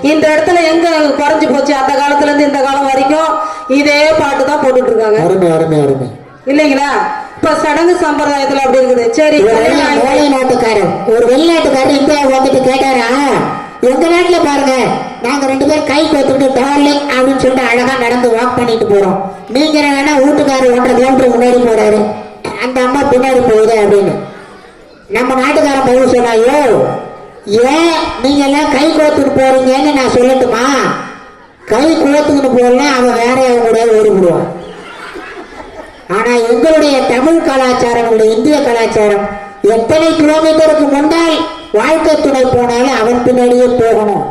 இந்த இடத்துல எங்க குறைஞ்சு போச்சு? அந்த காலத்துல இருந்து இந்த காலம் வரைக்கும் இதே பாட்டு தான் போட்டுட்டு இருக்காங்க. அருமை அருமை அருமை இல்லைங்களா? இப்ப சடங்கு சம்பிரதாயத்துல அப்படி இருக்குது. சரி, நாட்டுக்காரன் ஒரு வெளிநாட்டுக்காரர் இந்தியாவுக்கு வந்துட்டு கேட்டாரா, எங்க நாட்டுல பாருங்க நாங்க 2 பேரும் கை கோத்துட்டு டார்லிங் அப்படின்னு சொல்லிட்டு அழகா நடந்து வாக் பண்ணிட்டு போறோம். நீங்க வேணா வீட்டுக்காரர் 1.5 கிலோமீட்டர் முன்னாடி போறாரு, அந்த அம்மா பின்னாடி போகுது அப்படின்னு. நம்ம நாட்டுக்காரன் பதில் சொன்னாயோ, ஏன் நீங்க எல்லாம் கை கோத்துட்டு போறீங்கன்னு நான் சொல்லட்டுமா? கை கோத்துக்கிட்டு போறேன்னா அவன் வேற அவங்களுடைய ஓடிவிடுவான். ஆனா எங்களுடைய தமிழ் கலாச்சாரம், இந்திய கலாச்சாரம் எத்தனை கிலோமீட்டருக்கு முன்னால் வாழ்க்கை துணை போனாலும் அவன் பின்னாடியே போகணும்.